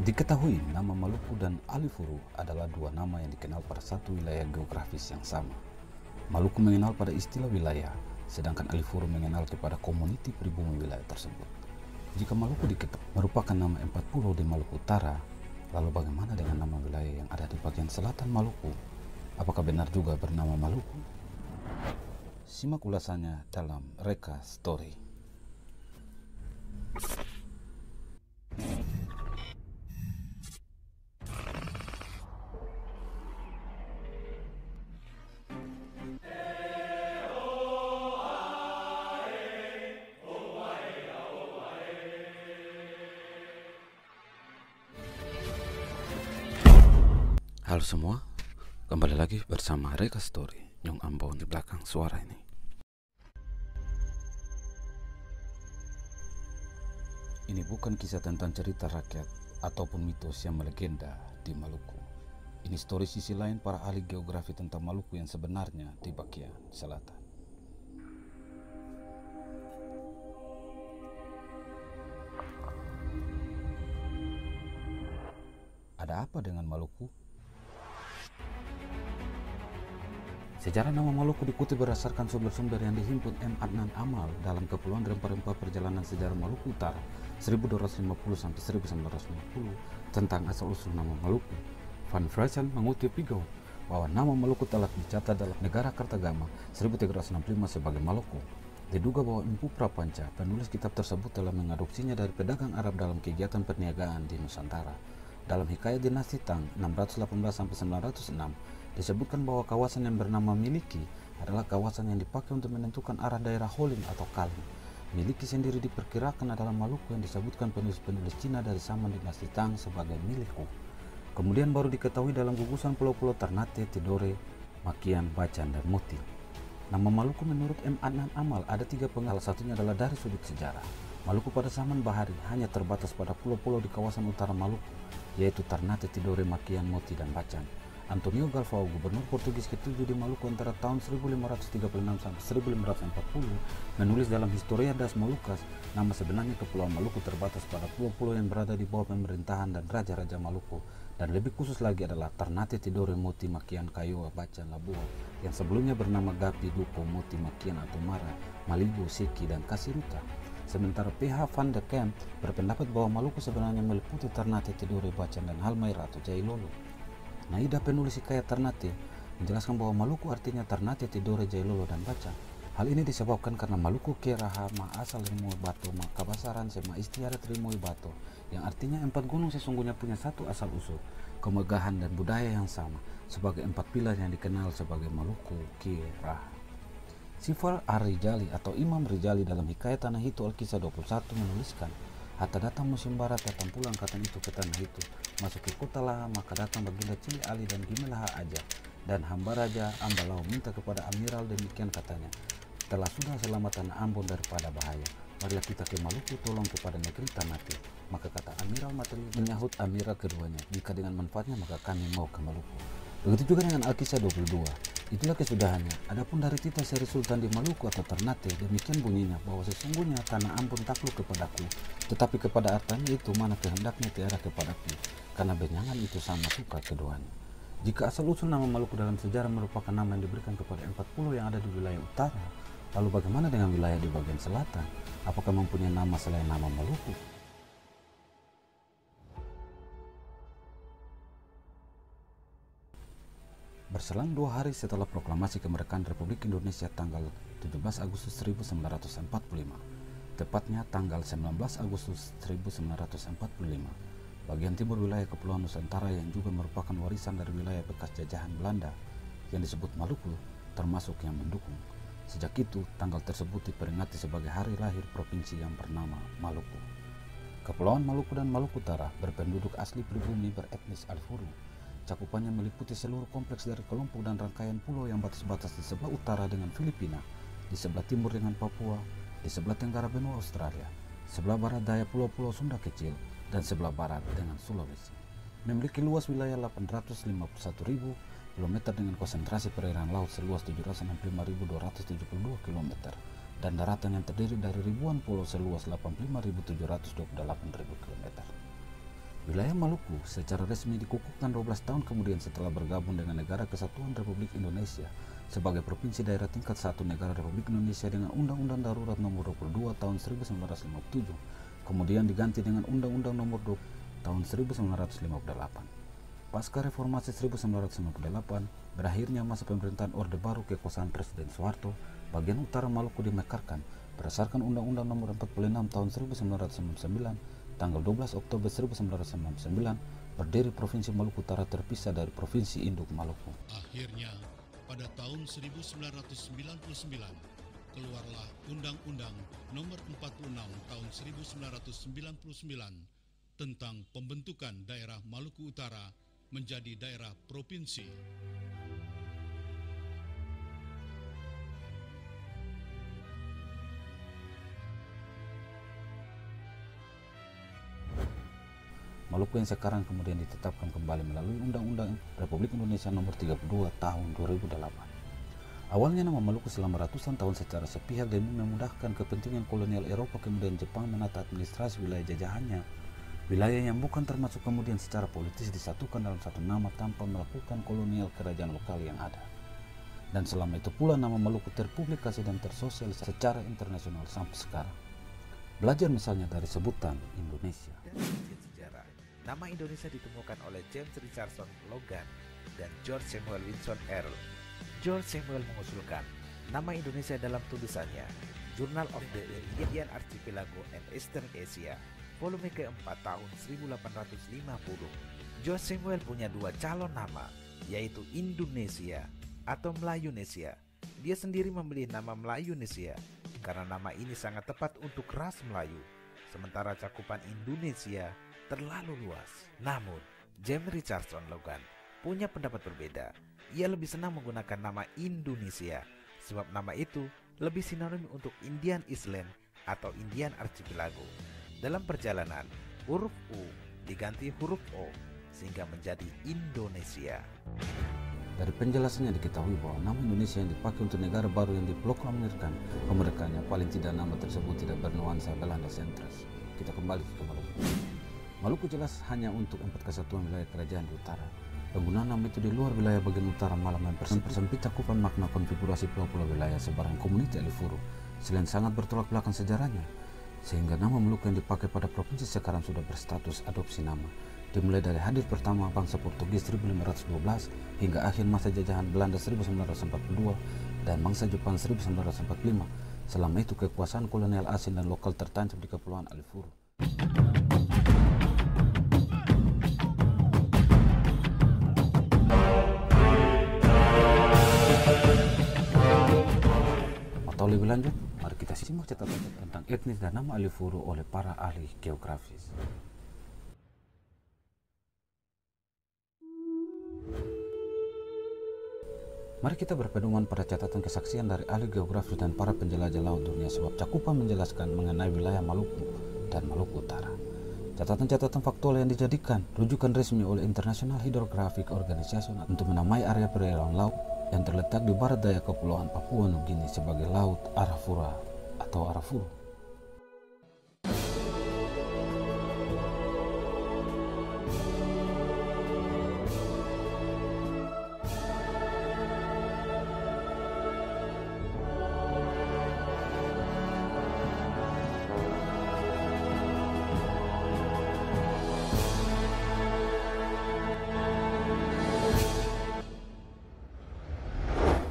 Diketahui nama Maluku dan Alifuru adalah dua nama yang dikenal pada satu wilayah geografis yang sama. Maluku mengenal pada istilah wilayah, sedangkan Alifuru mengenal kepada komuniti pribumi wilayah tersebut. Jika Maluku diketahui merupakan nama 4 pulau di Maluku Utara, lalu bagaimana dengan nama wilayah yang ada di bagian selatan Maluku? Apakah benar juga bernama Maluku? Simak ulasannya dalam Reka Story. Halo semua, kembali lagi bersama Reka Story, Nyong Ambon di belakang suara ini. Ini bukan kisah tentang cerita rakyat ataupun mitos yang melegenda di Maluku. Ini story sisi lain para ahli geografi tentang Maluku yang sebenarnya di bagian selatan. Ada apa dengan Maluku? Sejarah nama Maluku dikutip berdasarkan sumber-sumber yang dihimpun M. Adnan Amal dalam Kepulauan Rempah-Rempah Perjalanan Sejarah Maluku Utara 1250-1950 tentang asal-usul nama Maluku. Van Fresen mengutip Pigo bahwa nama Maluku telah dicatat dalam Negara Kartagama 1365 sebagai Maluku. Diduga bahwa Empu Prapanca, penulis kitab tersebut, telah mengadopsinya dari pedagang Arab dalam kegiatan perniagaan di Nusantara. Dalam Hikayat Dinasti Tang 618-906 disebutkan bahwa kawasan yang bernama Miliki adalah kawasan yang dipakai untuk menentukan arah daerah Holin atau Kalin. Miliki sendiri diperkirakan adalah Maluku yang disebutkan penulis-penulis Cina dari zaman dinasti Tang sebagai Miliku. Kemudian baru diketahui dalam gugusan pulau-pulau Ternate, Tidore, Makian, Bacan, dan Muti. Nama Maluku menurut M. Adnan Amal ada 3 penggal, salah satunya adalah dari sudut sejarah. Maluku pada zaman Bahari hanya terbatas pada pulau-pulau di kawasan utara Maluku, yaitu Ternate, Tidore, Makian, Muti, dan Bacan. Antonio Galvao, gubernur Portugis ke-7 di Maluku antara tahun 1536 sampai 1540, menulis dalam Historia das Molucas, nama sebenarnya Kepulauan Maluku terbatas pada pulau-pulau yang berada di bawah pemerintahan dan raja-raja Maluku, dan lebih khusus lagi adalah Ternate, Tidore, Muti, Makian, Kayoa, Bacan, Labuan, yang sebelumnya bernama Gapi, Duko, Muti, Makian atau Mara, Malibu, Siki, dan Kasiruta. Sementara PH Van der Kamp berpendapat bahwa Maluku sebenarnya meliputi Ternate, Tidore, Bacan, dan Halmahera atau Jailolo. Naida, penulis Hikayat Ternate, menjelaskan bahwa Maluku artinya Ternate, Tidore, Jailolo, dan Bacan. Hal ini disebabkan karena Maluku Keraha ma asal Rimoi Bato ma kabasaran sema istiadat Rimoi Bato, yang artinya 4 gunung sesungguhnya punya satu asal usul, kemegahan dan budaya yang sama, sebagai 4 pilar yang dikenal sebagai Maluku Keraha. Sifar Ar-Rijali atau Imam Rijali dalam Hikayat Tanah Itu Al-Kisah 21 menuliskan, hatta datang musim barat, datang pula angkatan itu ke tanah itu, masuk ke kota lah, maka datang baginda Cili Ali dan Gimelaha aja, dan hamba raja Ambalau minta kepada amiral, demikian katanya, telah sudah selamat tanah Ambon daripada bahaya, marilah kita ke Maluku, tolong kepada negeri Ternate. Maka kata amiral Materi menyahut amiral keduanya, jika dengan manfaatnya maka kami mau ke Maluku. Begitu juga dengan Al-Kisah 22. Itulah kesudahannya. Adapun dari titah Seri Sultan di Maluku atau Ternate, demikian bunyinya, bahwa sesungguhnya tanah Ambon takluk kepadaku, tetapi kepada artanya itu mana kehendaknya tiada kepadaku, karena benyangan itu sama suka keduanya. Jika asal-usul nama Maluku dalam sejarah merupakan nama yang diberikan kepada 4 pulau yang ada di wilayah utara, lalu bagaimana dengan wilayah di bagian selatan? Apakah mempunyai nama selain nama Maluku? Berselang 2 hari setelah proklamasi kemerdekaan Republik Indonesia tanggal 17 Agustus 1945, tepatnya tanggal 19 Agustus 1945, bagian timur wilayah Kepulauan Nusantara yang juga merupakan warisan dari wilayah bekas jajahan Belanda yang disebut Maluku, termasuk yang mendukung. Sejak itu, tanggal tersebut diperingati sebagai hari lahir provinsi yang bernama Maluku. Kepulauan Maluku dan Maluku Utara berpenduduk asli pribumi beretnis Alifuru. Cakupannya meliputi seluruh kompleks dari kelompok dan rangkaian pulau yang batas-batas di sebelah utara dengan Filipina, di sebelah timur dengan Papua, di sebelah tenggara benua Australia, sebelah barat daya pulau-pulau Sunda kecil, dan sebelah barat dengan Sulawesi. Memiliki luas wilayah 851.000 km dengan konsentrasi perairan laut seluas 765.272 km dan daratan yang terdiri dari ribuan pulau seluas 85.728.000 km. Wilayah Maluku secara resmi dikukuhkan 12 tahun kemudian setelah bergabung dengan Negara Kesatuan Republik Indonesia sebagai provinsi daerah tingkat 1 Negara Republik Indonesia dengan Undang-Undang Darurat Nomor 22 Tahun 1957, kemudian diganti dengan Undang-Undang Nomor 20 Tahun 1958. Pasca Reformasi 1998, berakhirnya masa pemerintahan Orde Baru kekuasaan Presiden Soeharto, bagian utara Maluku dimekarkan berdasarkan Undang-Undang Nomor 46 Tahun 1999. Tanggal 12 Oktober 1999, berdiri Provinsi Maluku Utara terpisah dari Provinsi Induk Maluku. Akhirnya, pada tahun 1999, keluarlah Undang-Undang Nomor 46 Tahun 1999 tentang pembentukan daerah Maluku Utara menjadi daerah provinsi. Maluku yang sekarang kemudian ditetapkan kembali melalui Undang-Undang Republik Indonesia Nomor 32 Tahun 2008. Awalnya nama Maluku selama ratusan tahun secara sepihak demi memudahkan kepentingan kolonial Eropa, kemudian Jepang menata administrasi wilayah jajahannya. Wilayah yang bukan termasuk kemudian secara politis disatukan dalam satu nama tanpa melakukan kolonial kerajaan lokal yang ada. Dan selama itu pula nama Maluku terpublikasi dan tersosialisasi secara internasional sampai sekarang. Belajar misalnya dari sebutan Indonesia. Nama Indonesia ditemukan oleh James Richardson Logan dan George Samuel Winston Earl. George Samuel mengusulkan nama Indonesia dalam tulisannya Journal of the Indian Archipelago and Eastern Asia, volume keempat tahun 1850. George Samuel punya dua calon nama, yaitu Indonesia atau Melayunesia. Dia sendiri memilih nama Melayunesia karena nama ini sangat tepat untuk ras Melayu, sementara cakupan Indonesia terlalu luas. Namun, James Richardson Logan punya pendapat berbeda. Ia lebih senang menggunakan nama Indonesia, sebab nama itu lebih sinonim untuk Indian Island atau Indian Archipelago. Dalam perjalanan, huruf U diganti huruf O, sehingga menjadi Indonesia. Dari penjelasannya diketahui bahwa nama Indonesia yang dipakai untuk negara baru yang diproklamirkan kemerdekaannya paling tidak nama tersebut tidak bernuansa Belanda sentris. Kita kembali ke Maluku. Maluku jelas hanya untuk 4 kesatuan wilayah kerajaan di utara. Penggunaan nama itu di luar wilayah bagian utara malah mempersempit cakupan makna konfigurasi pulau-pulau wilayah sebarang komuniti Alifuru, selain sangat bertolak belakang sejarahnya, sehingga nama Maluku yang dipakai pada provinsi sekarang sudah berstatus adopsi nama, dimulai dari hadir pertama bangsa Portugis 1512 hingga akhir masa jajahan Belanda 1942 dan bangsa Jepang 1945. Selama itu kekuasaan kolonial asing dan lokal tertancap di Kepulauan Alifuru. Atau lebih lanjut, mari kita simak catatan tentang etnis dan nama Alifuru oleh para ahli geografis. Mari kita berpedoman pada catatan kesaksian dari ahli geografis dan para penjelajah laut dunia, sebab cakupan menjelaskan mengenai wilayah Maluku dan Maluku Utara. Catatan-catatan faktual yang dijadikan rujukan resmi oleh International Hydrographic Organization untuk menamai area perairan laut yang terletak di barat daya Kepulauan Papua Nugini sebagai Laut Arafura atau Arafuru.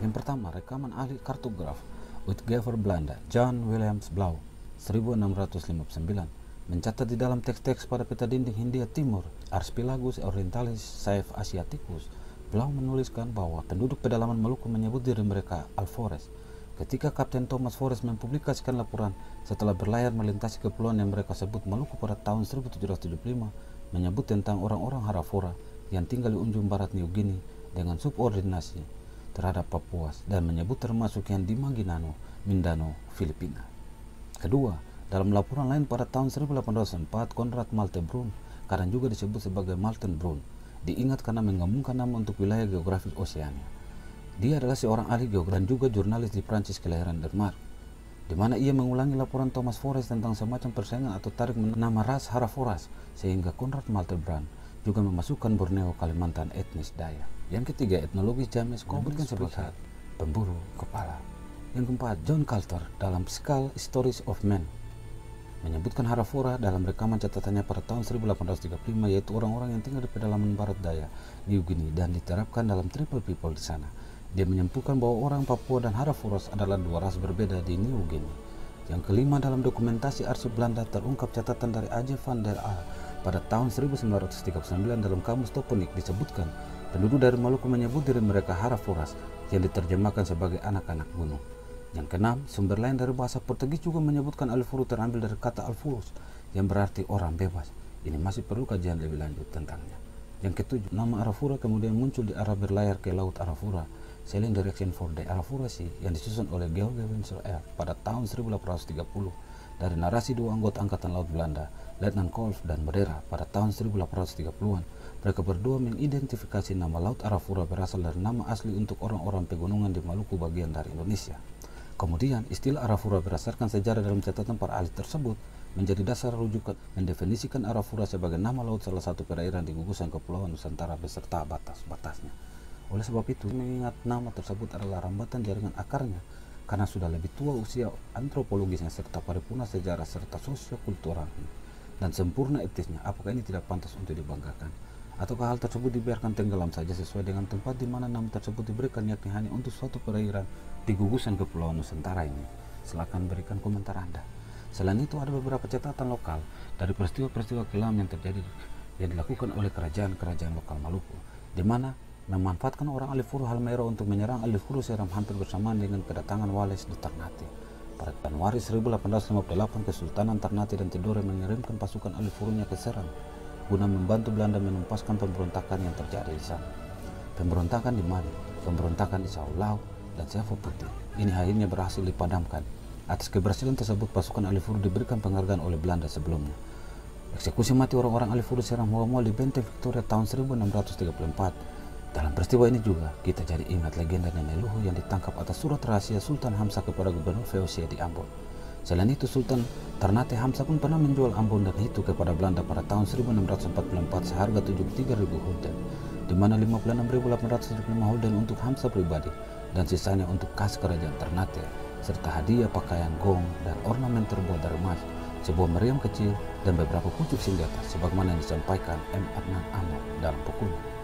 Yang pertama, rekaman ahli kartograf Uitgever Belanda Jan Williams Blauw 1659 mencatat di dalam teks-teks pada peta dinding Hindia Timur Archipelagus Orientalis Saif Asiaticus. Blauw menuliskan bahwa penduduk pedalaman Maluku menyebut diri mereka Alfores. Ketika Kapten Thomas Forrest mempublikasikan laporan setelah berlayar melintasi kepulauan yang mereka sebut Maluku pada tahun 1775, menyebut tentang orang-orang Harafora yang tinggal di ujung barat New Guinea dengan subordinasi terhadap Papuas dan menyebut termasuk yang di Maginano, Mindanao, Filipina. Kedua, dalam laporan lain pada tahun 1804, Konrad Malte Brun, kadang juga disebut sebagai Malten Brun, diingat karena menggabungkan nama untuk wilayah geografis Oseania. Dia adalah seorang ahli geografi dan juga jurnalis di Prancis kelahiran Denmark. di mana ia mengulangi laporan Thomas Forrest tentang semacam persaingan atau tarik nama ras Haraforas, sehingga Konrad Maltebrand juga memasukkan Borneo Kalimantan etnis Dayak. Yang ketiga, etnologi James Corbett sebagai pemburu kepala. Yang keempat, John Calter dalam Skull Stories of Men menyebutkan Harafora dalam rekaman catatannya pada tahun 1835, yaitu orang-orang yang tinggal di pedalaman barat daya New Guinea dan diterapkan dalam tribal people di sana. Dia menyimpulkan bahwa orang Papua dan Haraforas adalah dua ras berbeda di New Guinea. Yang kelima, dalam dokumentasi arsip Belanda terungkap catatan dari A.J. van der Aa pada tahun 1939 dalam kamus toponik disebutkan penduduk dari Maluku menyebut diri mereka Haraforas yang diterjemahkan sebagai anak-anak gunung. Yang keenam, sumber lain dari bahasa Portugis juga menyebutkan Alifuru terambil dari kata Alfurus yang berarti orang bebas. Ini masih perlu kajian lebih lanjut tentangnya. Yang ketujuh, nama Arafura kemudian muncul di arah berlayar ke Laut Arafura, Sailing Direction for the Arafura Sea, yang disusun oleh George Winsor pada tahun 1830 dari narasi dua anggota Angkatan Laut Belanda, Letnan Kolff dan Modera pada tahun 1830-an. Mereka berdua mengidentifikasi nama Laut Arafura berasal dari nama asli untuk orang-orang pegunungan di Maluku bagian dari Indonesia. Kemudian, istilah Arafura berdasarkan sejarah dalam catatan para ahli tersebut menjadi dasar rujukan mendefinisikan Arafura sebagai nama laut salah satu perairan di gugusan Kepulauan Nusantara beserta batas-batasnya. Oleh sebab itu, mengingat nama tersebut adalah rambatan jaringan akarnya karena sudah lebih tua usia antropologisnya serta paripurna sejarah serta sosiokulturalnya dan sempurna etisnya, apakah ini tidak pantas untuk dibanggakan? Ataukah hal tersebut dibiarkan tenggelam saja sesuai dengan tempat di mana nama tersebut diberikan, yakni hanya untuk suatu perairan di gugusan Kepulauan Nusantara ini? Silakan berikan komentar Anda. Selain itu, ada beberapa catatan lokal dari peristiwa-peristiwa kelam yang terjadi yang dilakukan oleh kerajaan-kerajaan lokal Maluku, di mana memanfaatkan orang Alifuru Halmahera untuk menyerang Alifuru Seram hampir bersamaan dengan kedatangan Wallace di Ternate. Pada Januari 1858, Kesultanan Ternate dan Tidore mengirimkan pasukan Alifurunya ke Seram guna membantu Belanda menuntaskan pemberontakan yang terjadi di sana. Pemberontakan di Mali, pemberontakan di Saulau dan Sevo Putih. Ini akhirnya berhasil dipadamkan. Atas keberhasilan tersebut, pasukan Alifuru diberikan penghargaan oleh Belanda sebelumnya. Eksekusi mati orang-orang Alifuru Seram Mual di Benteng Victoria tahun 1634. Dalam peristiwa ini juga kita jadi ingat legenda Nenek Luhu yang ditangkap atas surat rahasia Sultan Hamzah kepada Gubernur VOC di Ambon. Selain itu, Sultan Ternate Hamzah pun pernah menjual Ambon dan Hitu kepada Belanda pada tahun 1644 seharga 73.000 gulden, di mana 56.805 gulden untuk Hamzah pribadi dan sisanya untuk kas kerajaan Ternate, serta hadiah pakaian gong dan ornamen terbuat dari emas, sebuah meriam kecil dan beberapa pucuk senjata sebagaimana yang disampaikan M. Adnan Amor dalam bukunya.